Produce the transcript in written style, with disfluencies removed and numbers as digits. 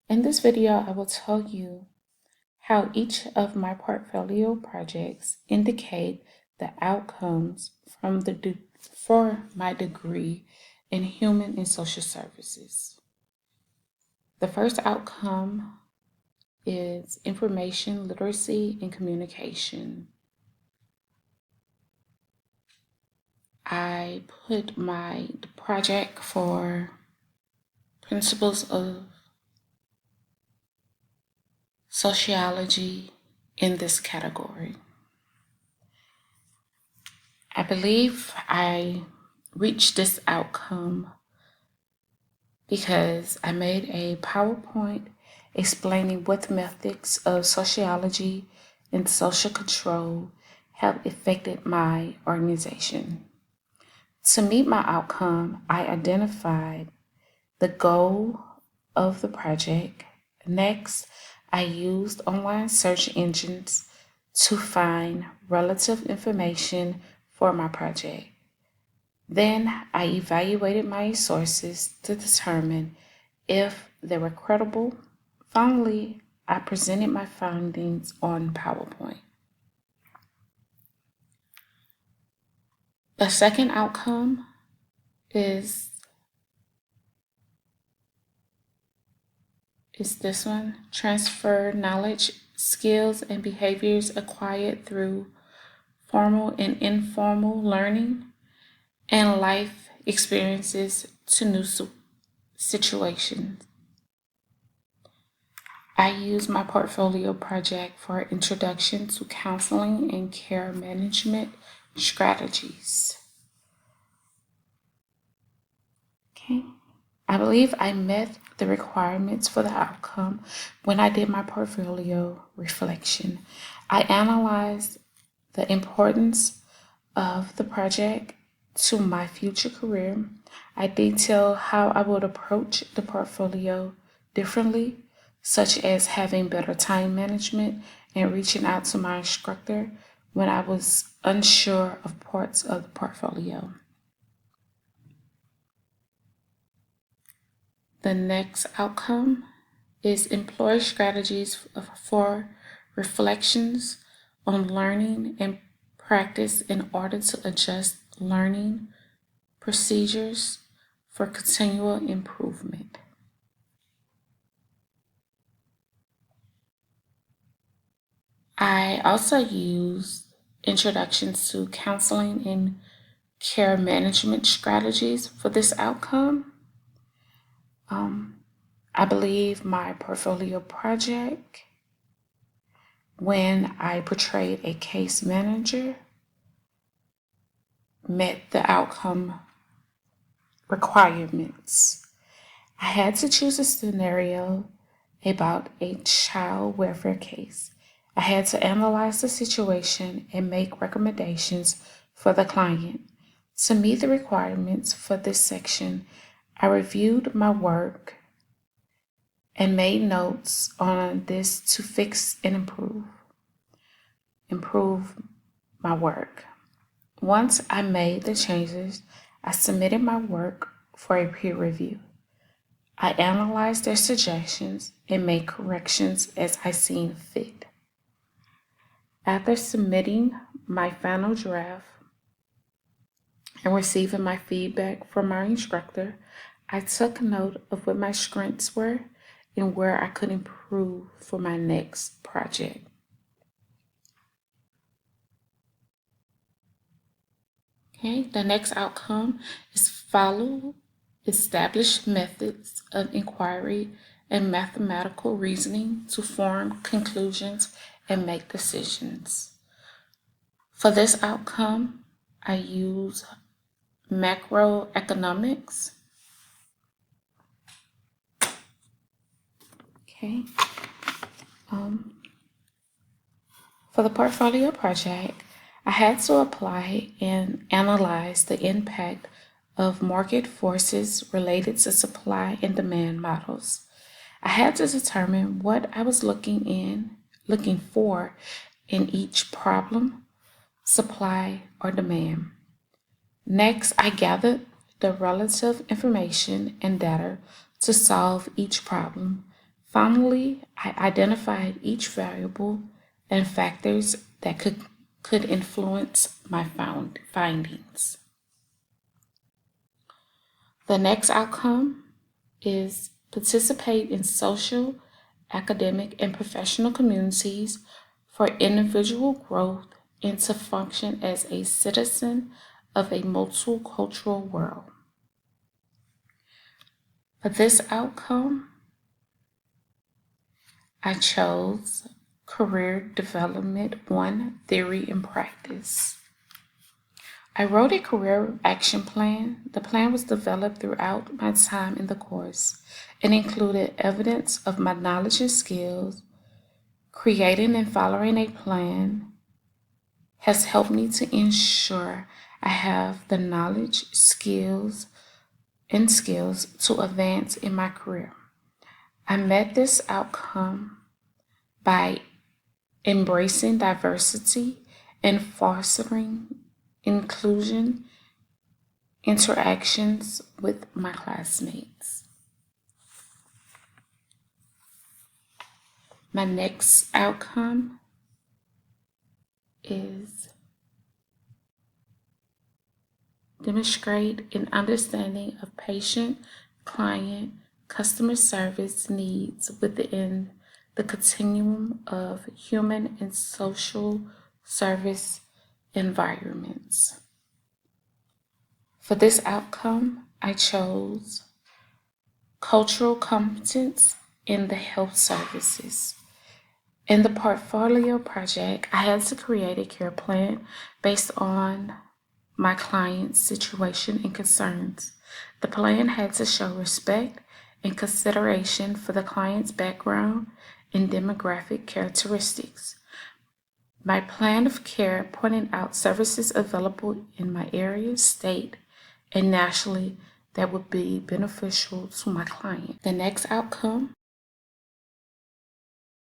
In this video, I will tell you how each of my portfolio projects indicate the outcomes for my degree in Human and Social Services. The first outcome is information literacy and communication. I put my project for principles of sociology in this category. I believe I reached this outcome because I made a PowerPoint explaining what methods of sociology and social control have affected my organization. To meet my outcome, I identified the goal of the project. Next, I used online search engines to find relative information for my project. Then I evaluated my sources to determine if they were credible. Finally, I presented my findings on PowerPoint. The second outcome is this one: transfer knowledge, skills, and behaviors acquired through formal and informal learning and life experiences to new situations. I use my portfolio project for introduction to counseling and care management strategies. Okay. I believe I met the requirements for the outcome when I did my portfolio reflection. I analyzed the importance of the project to my future career. I detail how I would approach the portfolio differently, such as having better time management and reaching out to my instructor when I was unsure of parts of the portfolio. The next outcome is employ strategies for reflections on learning and practice in order to adjust learning procedures for continual improvement. I also use introductions to counseling and care management strategies for this outcome. I believe my portfolio project, when I portrayed a case manager, met the outcome requirements. I had to choose a scenario about a child welfare case. I had to analyze the situation and make recommendations for the client. To meet the requirements for this section, I reviewed my work and made notes on this to fix and improve my work. Once I made the changes, I submitted my work for a peer review. I analyzed their suggestions and made corrections as I seen fit. After submitting my final draft and receiving my feedback from my instructor, I took note of what my strengths were and where I could improve for my next project. Okay, the next outcome is follow established methods of inquiry and mathematical reasoning to form conclusions and make decisions. For this outcome, I use macroeconomics. Okay. For the portfolio project, I had to apply and analyze the impact of market forces related to supply and demand models. I had to determine what I was looking for in each problem, supply or demand. Next, I gathered the relative information and data to solve each problem. Finally, I identified each variable and factors that could influence my findings. The next outcome is participate in social, academic, and professional communities for individual growth and to function as a citizen of a multicultural world. For this outcome, I chose Career Development 1 Theory and Practice. I wrote a career action plan. The plan was developed throughout my time in the course and included evidence of my knowledge and skills. Creating and following a plan has helped me to ensure I have the knowledge, skills to advance in my career. I met this outcome by embracing diversity and fostering inclusion interactions with my classmates. My next outcome is demonstrate an understanding of patient, client, customer service needs within the continuum of human and social service environments. For this outcome, I chose cultural competence in the health services. In the portfolio project, I had to create a care plan based on my client's situation and concerns. The plan had to show respect and consideration for the client's background and demographic characteristics. My plan of care pointed out services available in my area, state, and nationally that would be beneficial to my client. The next outcome